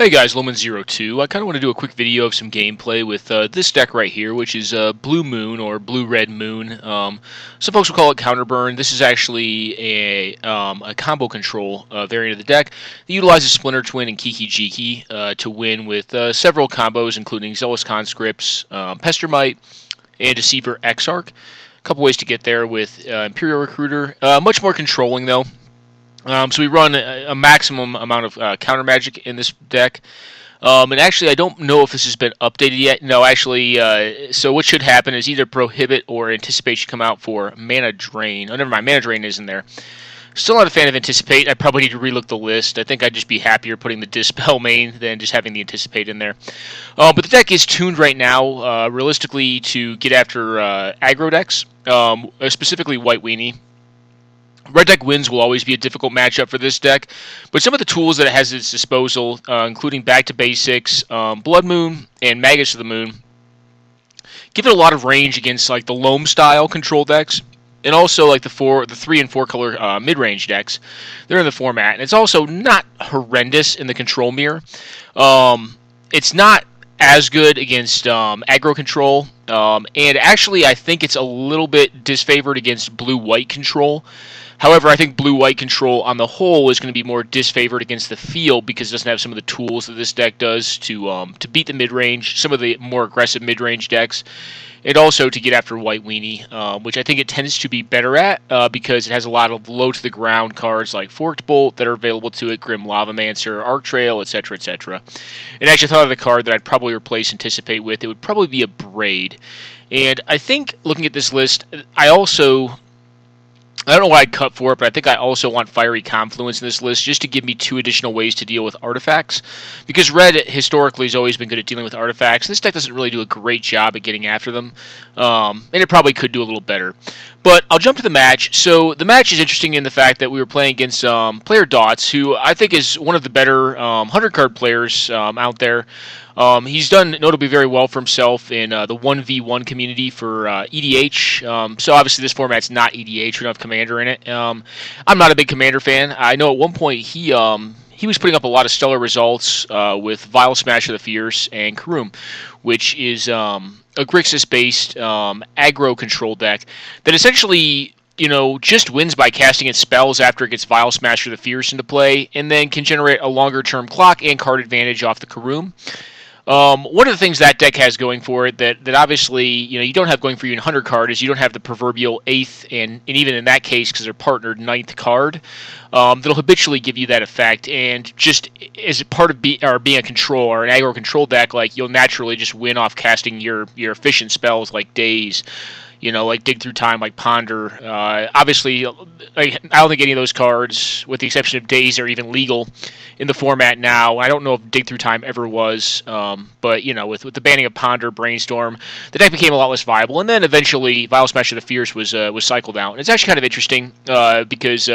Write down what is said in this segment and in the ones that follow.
Hey guys, Loman02. I kind of want to do a quick video of some gameplay with this deck right here, which is Blue Moon or Blue Red Moon. Some folks will call it Counterburn. This is actually a combo control variant of the deck that utilizes Splinter Twin and Kiki Jiki to win with several combos, including Zealous Conscripts, Pestermite, and Deceiver Exarch. A couple ways to get there with Imperial Recruiter. Much more controlling though. So we run a maximum amount of counter magic in this deck. And actually, I don't know if this has been updated yet. No, actually, so what should happen is either Prohibit or Anticipate should come out for Mana Drain. Oh, never mind, Mana Drain isn't there. Still not a fan of Anticipate. I probably need to relook the list. I think I'd just be happier putting the Dispel main than just having the Anticipate in there. But the deck is tuned right now, realistically, to get after aggro decks, specifically White Weenie. Red deck wins will always be a difficult matchup for this deck, but some of the tools that it has at its disposal, including Back to Basics, Blood Moon, and Magus of the Moon, give it a lot of range against like the Loam style control decks, and also like the 3 and 4 color mid-range decks. They're in the format, and it's also not horrendous in the control mirror. It's not as good against aggro control, and actually I think it's a little bit disfavored against blue-white control. However, I think blue-white control on the whole is going to be more disfavored against the field because it doesn't have some of the tools that this deck does to beat the mid-range, some of the more aggressive mid-range decks, and also to get after White Weenie, which I think it tends to be better at because it has a lot of low-to-the-ground cards like Forked Bolt that are available to it, Grim Lavamancer, Arc Trail, etc., etc. And actually, I thought of the card that I'd probably replace Anticipate with. It would probably be a Braid. And I think, looking at this list, I don't know what I'd cut for it, but I think I also want Fiery Confluence in this list just to give me 2 additional ways to deal with artifacts. Because Red historically has always been good at dealing with artifacts. This deck doesn't really do a great job at getting after them. And it probably could do a little better. But I'll jump to the match. So the match is interesting in the fact that we were playing against player Dawts, who I think is one of the better 100-card players out there. He's done notably very well for himself in the 1v1 community for EDH. So obviously this format's not EDH. We don't have Commander in it. I'm not a big Commander fan. I know at one point he was putting up a lot of stellar results with Vile Smash of the Fierce and Karoom, which is a Grixis-based aggro-control deck that essentially just wins by casting its spells after it gets Vile Smash of the Fierce into play, and then can generate a longer-term clock and card advantage off the Karoom. One of the things that deck has going for it that obviously you don't have going for you in 100 card is you don't have the proverbial 8th and even in that case because they're partnered 9th card that'll habitually give you that effect, and just as a part of being a control or an aggro control deck, like you'll naturally just win off casting your efficient spells like Daze, like Dig Through Time, like Ponder. Obviously, I don't think any of those cards, with the exception of Daze, are even legal in the format now. I don't know if Dig Through Time ever was, but with the banning of Ponder, Brainstorm, the deck became a lot less viable. And then eventually, Vile Smash of the Fierce was cycled out. And it's actually kind of interesting because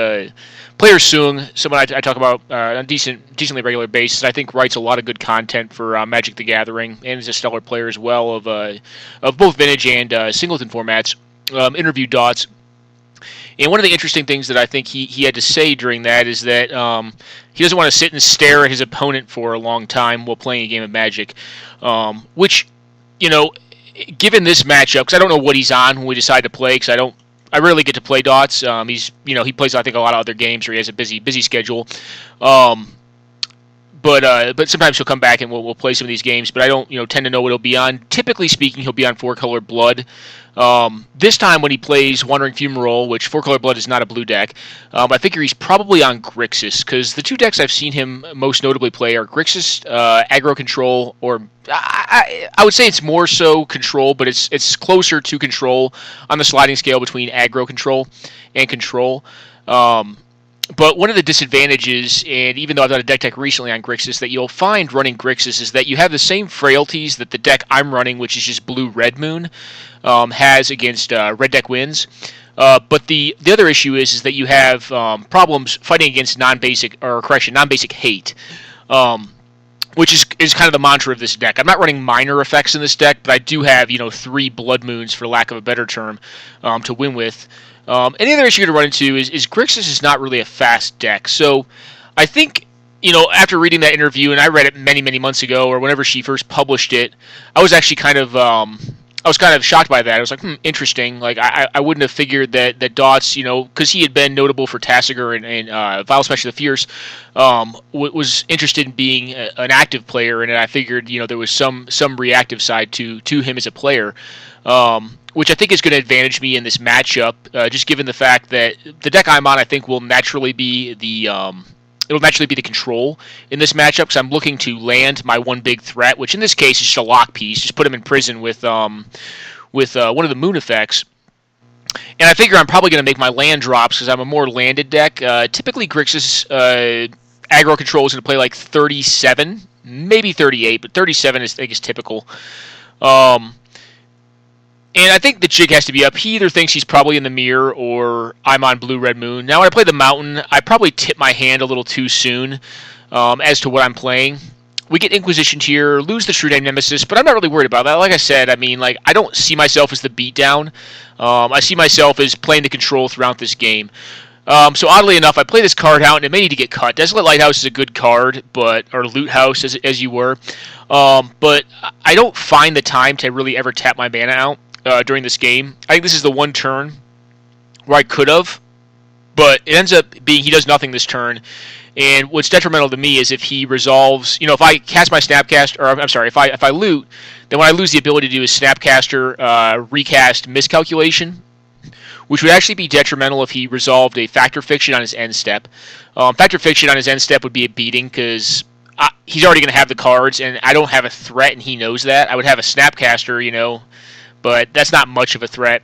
player Soong, someone I talk about on a decently regular basis, I think writes a lot of good content for Magic the Gathering, and is a stellar player as well of both Vintage and Singleton formats. Interviewed Dawts. And one of the interesting things that I think he had to say during that is that he doesn't want to sit and stare at his opponent for a long time while playing a game of Magic, which, given this matchup, because I don't know what he's on when we decide to play, because I rarely get to play Dawts. He plays, I think, a lot of other games, or he has a busy schedule. But sometimes he'll come back and we'll play some of these games. But I don't tend to know what he'll be on. Typically speaking, he'll be on 4-color Blood. This time when he plays Wandering Fumarole, which 4-color Blood is not a blue deck, I figure he's probably on Grixis, because the 2 decks I've seen him most notably play are Grixis Aggro-Control, or I would say it's more so Control, but it's closer to Control on the sliding scale between Aggro-Control and Control. But one of the disadvantages, and even though I've done a deck tech recently on Grixis, that you'll find running Grixis is that you have the same frailties that the deck I'm running, which is just Blue Red Moon, has against red deck wins. But the other issue is that you have problems fighting against non-basic hate, which is kind of the mantra of this deck. I'm not running minor effects in this deck, but I do have 3 Blood Moons, for lack of a better term, to win with. Any other issue you're going to run into is Grixis is not really a fast deck. So I think after reading that interview, and I read it many, many months ago, or whenever she first published it, I was actually kind of shocked by that. I was like, interesting. Like, I wouldn't have figured that dawts, because he had been notable for Tasigur and Vile Smash of the Fierce, was interested in being an active player, and I figured, there was some reactive side to him as a player, which I think is going to advantage me in this matchup, just given the fact that the deck I'm on, I think, will naturally be it'll naturally be the control in this matchup, because I'm looking to land my one big threat, which in this case is just a lock piece. Just put him in prison with one of the moon effects. And I figure I'm probably going to make my land drops because I'm a more landed deck. Typically, Grixis Aggro-Control is going to play like 37, maybe 38, but 37 I think is typical. And I think the jig has to be up. He either thinks he's probably in the mirror or I'm on blue-red moon. Now, when I play the mountain, I probably tip my hand a little too soon as to what I'm playing. We get Inquisitioned here, lose the True Name Nemesis, but I'm not really worried about that. Like I said, I don't see myself as the beatdown. I see myself as playing the control throughout this game. So oddly enough, I play this card out, and it may need to get cut. Desolate Lighthouse is a good card, or Loot House, as you were. But I don't find the time to really ever tap my mana out during this game. I think this is the one turn where I could have, but it ends up being he does nothing this turn. And what's detrimental to me is if he resolves, if I cast my Snapcaster, or I'm sorry, if I loot, then what I lose the ability to do is Snapcaster recast Miscalculation, which would actually be detrimental if he resolved a Factor Fiction on his end step. Factor Fiction on his end step would be a beating because he's already going to have the cards, and I don't have a threat, and he knows that. I would have a Snapcaster, but that's not much of a threat.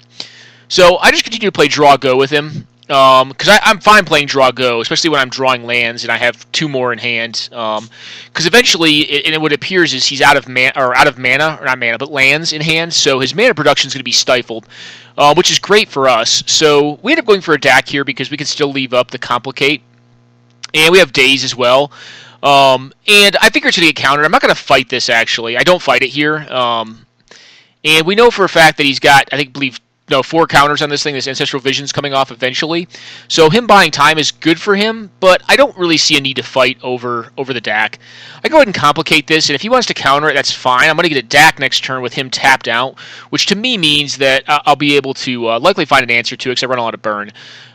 So I just continue to play Draw Go with him, because I'm fine playing Draw Go, especially when I'm drawing lands and I have two more in hand. Because eventually, and what appears is he's out of lands in hand, so his mana production is going to be stifled, which is great for us. So we end up going for a DAC here because we can still leave up the Complicate, and we have Daze as well. And I figure it's going to get countered. I'm not going to fight this, actually. I don't fight it here. And we know for a fact that he's got, I believe 4 counters on this thing. This Ancestral Vision's coming off eventually. So him buying time is good for him, but I don't really see a need to fight over the DAC. I go ahead and complicate this, and if he wants to counter it, that's fine. I'm going to get a DAC next turn with him tapped out, which to me means that I'll be able to likely find an answer to it because I run a lot of burn.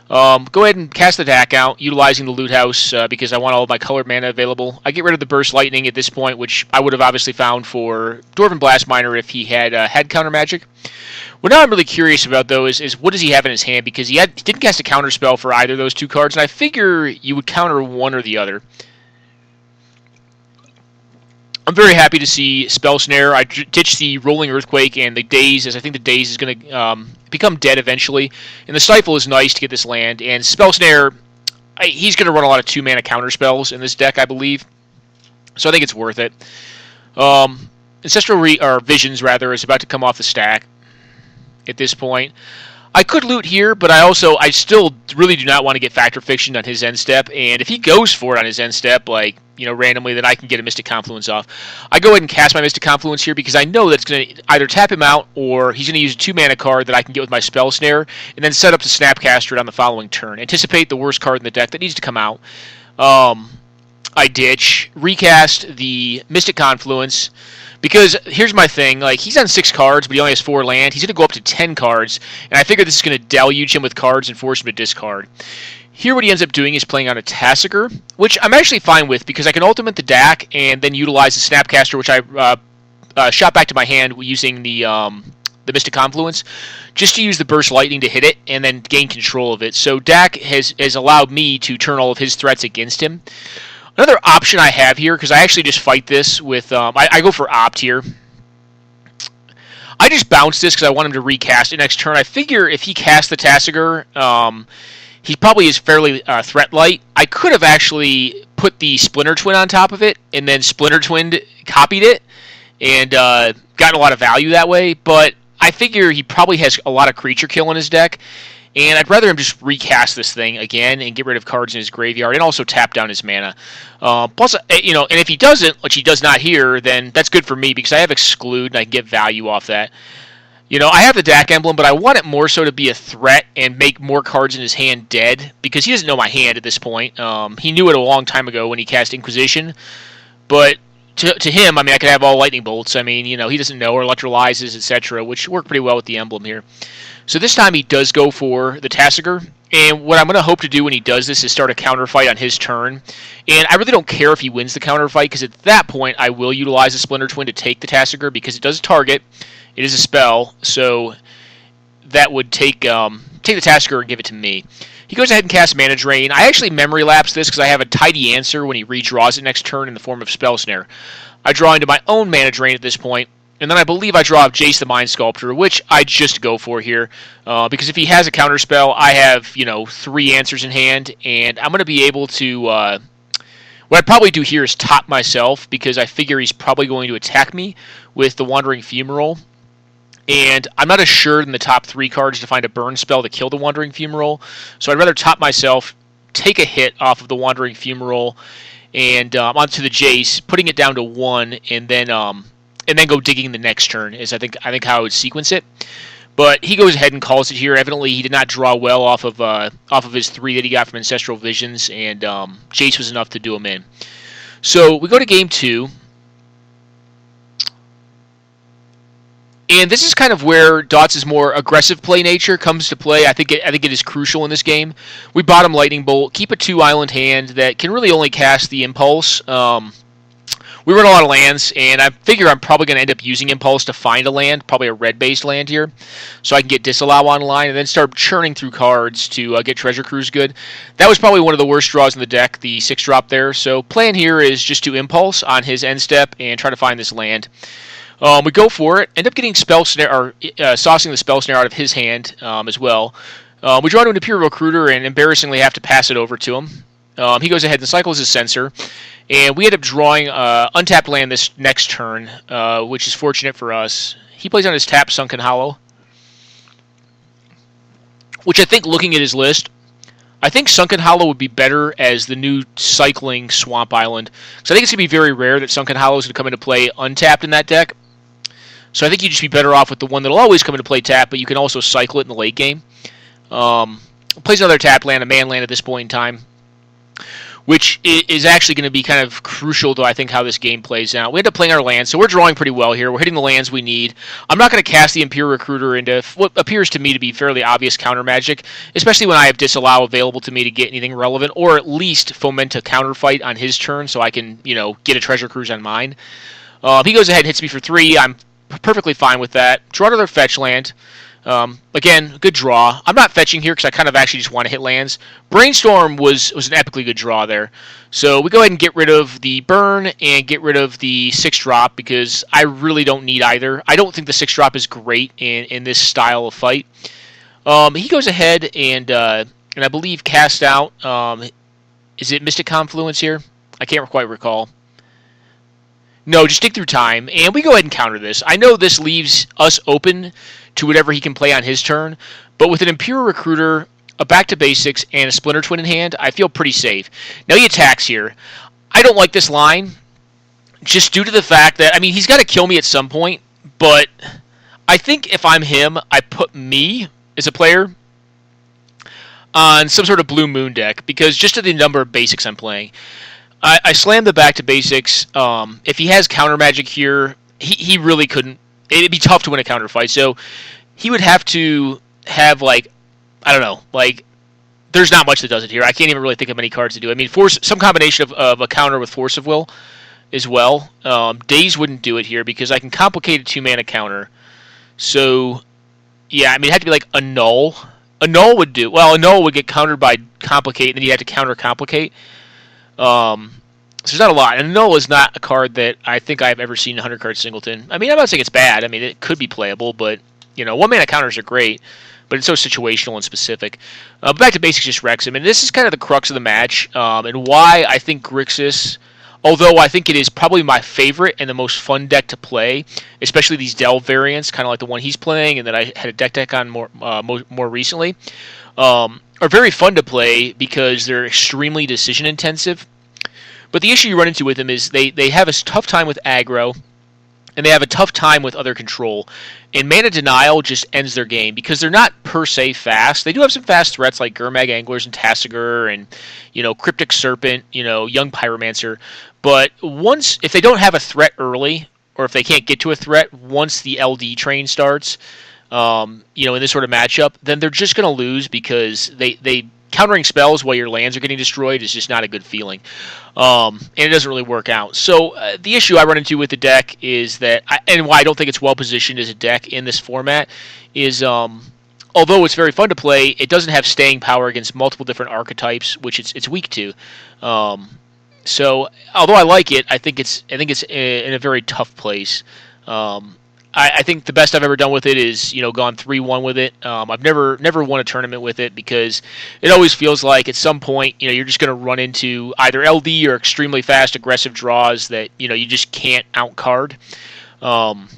Go ahead and cast the DAC out, utilizing the Loot House because I want all of my colored mana available. I get rid of the Burst Lightning at this point, which I would have obviously found for Dwarven Blast Miner if he had counter magic. What now I'm really curious about, though, is what does he have in his hand, because he didn't cast a counter spell for either of those 2 cards, and I figure you would counter one or the other. I'm very happy to see Spell Snare. I ditched the Rolling Earthquake and the Daze, as I think the Daze is going to become dead eventually. And the Stifle is nice to get this land. And Spell Snare, he's going to run a lot of 2-mana counter spells in this deck, I believe. So I think it's worth it. Ancestral Visions, rather, is about to come off the stack at this point. I could loot here, but I still really do not want to get Factor Fiction on his end step. And if he goes for it on his end step, randomly, then I can get a Mystic Confluence off. I go ahead and cast my Mystic Confluence here because I know that's going to either tap him out or he's going to use a 2-mana card that I can get with my Spell Snare and then set up to Snapcaster it on the following turn. Anticipate the worst card in the deck that needs to come out. I ditch, recast the Mystic Confluence. Because here's my thing, he's on 6 cards, but he only has 4 land. He's going to go up to 10 cards, and I figure this is going to deluge him with cards and force him to discard. Here what he ends up doing is playing on a Tasigur, which I'm actually fine with, because I can ultimate the DAC and then utilize the Snapcaster, which I shot back to my hand using the Mystic Confluence, just to use the Burst Lightning to hit it and then gain control of it. So DAC has allowed me to turn all of his threats against him. Another option I have here, because I actually just fight this with, I go for Opt here. I just bounce this because I want him to recast it next turn. I figure if he casts the Tasigur, he probably is fairly threat light. I could have actually put the Splinter Twin on top of it, and then Splinter Twinned, copied it, and gotten a lot of value that way, but I figure he probably has a lot of creature kill in his deck, and I'd rather him just recast this thing again and get rid of cards in his graveyard and also tap down his mana. Plus, and if he doesn't, which he does not here, then that's good for me because I have Exclude and I can get value off that. You know, I have the DAC emblem, but I want it more so to be a threat and make more cards in his hand dead, because he doesn't know my hand at this point. He knew it a long time ago when he cast Inquisition, but to him, I mean, I could have all lightning bolts. I mean, you know, he doesn't know, or electrolyzes, etc., which work pretty well with the emblem here. So this time he does go for the Tasigur, and what I'm going to hope to do when he does this is start a counter fight on his turn. And I really don't care if he wins the counter fight, because at that point I will utilize the Splinter Twin to take the Tasigur, because it does target. It is a spell, so that would take the Tasigur and give it to me. He goes ahead and casts Mana Drain. I actually memory lapse this because I have a tidy answer when he redraws it next turn in the form of Spell Snare. I draw into my own Mana Drain at this point, and then I believe I draw up Jace the Mind Sculptor, which I just go for here, because if he has a counter spell, I have, you know, 3 answers in hand, and I'm going to be able to... what I'd probably do here is top myself, because I figure he's probably going to attack me with the Wandering Fumarole. And I'm not assured in the top 3 cards to find a burn spell to kill the Wandering Fumarole, so I'd rather top myself, take a hit off of the Wandering Fumarole, and onto the Jace, putting it down to 1, and then go digging the next turn is I think how I would sequence it. But he goes ahead and calls it here. Evidently, he did not draw well off of his 3 that he got from Ancestral Visions, and Jace was enough to do him in. So we go to game 2. And this is kind of where dawts' more aggressive play nature comes to play. I think it is crucial in this game. We bottom Lightning Bolt, keep a 2-island hand that can really only cast the Impulse. We run a lot of lands, and I figure I'm probably going to end up using Impulse to find a land, probably a red-based land here, so I can get Disallow online and then start churning through cards to get Treasure Cruise good. That was probably one of the worst draws in the deck, the 6-drop there. So plan here is just to Impulse on his end step and try to find this land. We go for it, end up getting Spell Snare, or saucing the Spell Snare out of his hand as well. We draw to an Imperial Recruiter and embarrassingly have to pass it over to him. He goes ahead and cycles his Censor, and we end up drawing untapped land this next turn, which is fortunate for us. He plays on his tap Sunken Hollow, which I think, looking at his list, I think Sunken Hollow would be better as the new cycling Swamp Island. So I think it's going to be very rare that Sunken Hollow is going to come into play untapped in that deck. So I think you'd just be better off with the one that will always come into play tap, but you can also cycle it in the late game. Plays another tap land, a man land at this point in time, which is actually going to be kind of crucial to, I think, how this game plays out. We end up playing our lands, so we're drawing pretty well here. We're hitting the lands we need. I'm not going to cast the Imperial Recruiter into what appears to me to be fairly obvious counter magic, especially when I have Disallow available to me to get anything relevant, or at least foment a counter fight on his turn so I can, you know, get a Treasure Cruise on mine. He goes ahead and hits me for 3. I'm perfectly fine with that. Draw another fetch land. Again, good draw. I'm not fetching here because I kind of actually just want to hit lands. Brainstorm was an epically good draw there. So we go ahead and get rid of the burn and get rid of the 6-drop because I really don't need either. I don't think the 6-drop is great in this style of fight. He goes ahead and I believe cast out, is it Mystic Confluence here? I can't quite recall. No, just dig through time, and we go ahead and counter this. I know this leaves us open to whatever he can play on his turn, but with an Imperial Recruiter, a Back to Basics, and a Splinter Twin in hand, I feel pretty safe. Now he attacks here. I don't like this line, just due to the fact that, I mean, he's got to kill me at some point, but I think if I'm him, I put me, as a player, on some sort of Blue Moon deck, because just of the number of basics I'm playing. I slam the Back to Basics. If he has counter magic here, he really couldn't. It'd be tough to win a counter fight. So he would have to have, like, I don't know, like, there's not much that does it here. I can't even really think of any cards to do. I mean, some combination of a counter with Force of Will as well. Daze wouldn't do it here because I can complicate a 2-mana counter. So, yeah, I mean, it'd have to be like a null. A null would do. Well, a null would get countered by complicate, and then you have to counter complicate. So there's not a lot. And Null is not a card that I think I've ever seen in 100 card singleton. I mean, I'm not saying it's bad. I mean, it could be playable, but, you know, 1-mana counters are great, but it's so situational and specific. Back to Basics just wrecks him, and this is kind of the crux of the match, and why I think Grixis, although I think it is probably my favorite and the most fun deck to play, especially these Delve variants, kind of like the one he's playing, and that I had a deck on more recently, are very fun to play because they're extremely decision intensive. But the issue you run into with them is they have a tough time with aggro. and they have a tough time with other control. And Mana Denial just ends their game because they're not per se fast. They do have some fast threats like Gurmag Anglers and Tassiger and Cryptic Serpent, Young Pyromancer. But if they don't have a threat early, or if they can't get to a threat once the LD train starts, in this sort of matchup, then they're just going to lose because they countering spells while your lands are getting destroyed is just not a good feeling. And it doesn't really work out. So the issue I run into with the deck is that, and why I don't think it's well positioned as a deck in this format, is although it's very fun to play, it doesn't have staying power against multiple different archetypes, which it's weak to. So although I like it, I think it's in a very tough place. I think the best I've ever done with it is, gone 3-1 with it. I've never won a tournament with it because it always feels like at some point, you're just going to run into either LD or extremely fast, aggressive draws that, you just can't outcard. And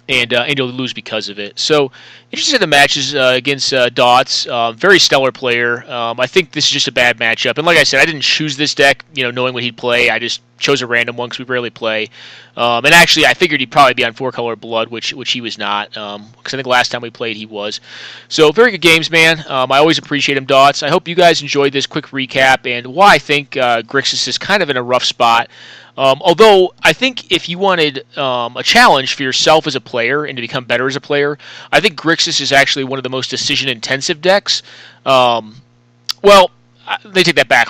you'll lose because of it. So, interested in the matches against Dawts. Very stellar player. I think this is just a bad matchup. And like I said, I didn't choose this deck, knowing what he'd play. I just chose a random one because we rarely play. And actually, I figured he'd probably be on 4-color Blood, which he was not. Because I think last time we played, he was. So, very good games, man. I always appreciate him, Dawts. I hope you guys enjoyed this quick recap and why I think Grixis is kind of in a rough spot. Although, I think if you wanted a challenge for yourself as a player and to become better as a player, I think Grixis is actually one of the most decision-intensive decks. Well, they take that back.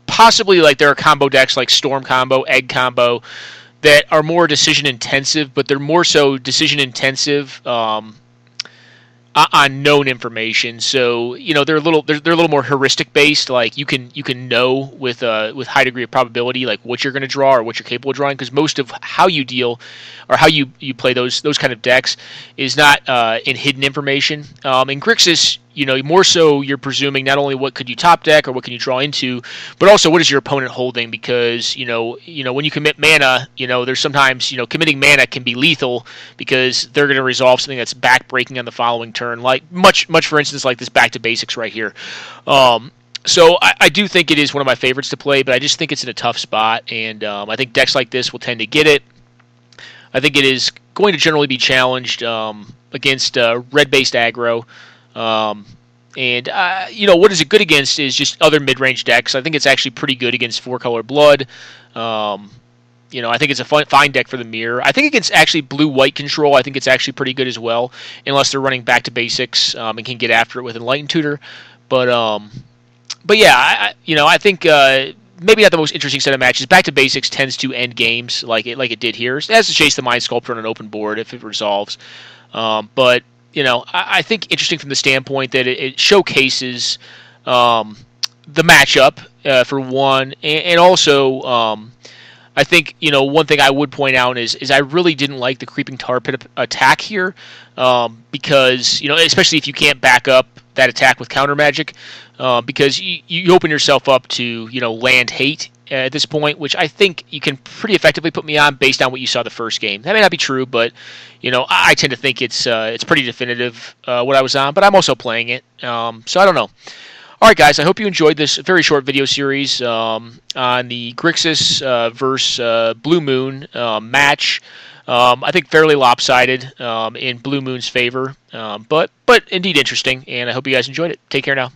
Possibly, there are combo decks like Storm Combo, Egg Combo, that are more decision-intensive, but they're more so decision-intensive on known information. So they're a little more heuristic based. Like you can know with high degree of probability what you're going to draw or what you're capable of drawing, because most of how you deal or how you play those kind of decks is not in hidden information. In Grixis, more so you're presuming not only what could you top deck or what can you draw into, but also what is your opponent holding, because when you commit mana, there's sometimes committing mana can be lethal because they're going to resolve something that's back-breaking on the following turn, like much for instance like this back to basics right here. So I do think it is one of my favorites to play, but I just think it's in a tough spot, and I think decks like this will tend to get it. I think it is going to generally be challenged against red-based aggro. And what is it good against is just other mid-range decks. I think it's actually pretty good against 4-color Blood. I think it's a fine deck for the mirror. I think against actually blue-white control, I think it's actually pretty good as well, unless they're running back to basics and can get after it with Enlightened Tutor. But yeah, I think maybe not the most interesting set of matches. Back to basics tends to end games like it did here. It has to chase the Mind Sculptor on an open board if it resolves. But I think interesting from the standpoint that it showcases the matchup for one, and also I think one thing I would point out is I really didn't like the Creeping Tar Pit attack here because especially if you can't back up that attack with counter magic, because you open yourself up to land hate at this point, which I think you can pretty effectively put me on based on what you saw the first game. That may not be true, but I tend to think it's pretty definitive what I was on. But I'm also playing it, so I don't know. All right, guys, I hope you enjoyed this very short video series on the Grixis versus Blue Moon match. I think fairly lopsided in Blue Moon's favor, but indeed interesting, and I hope you guys enjoyed it. Take care now.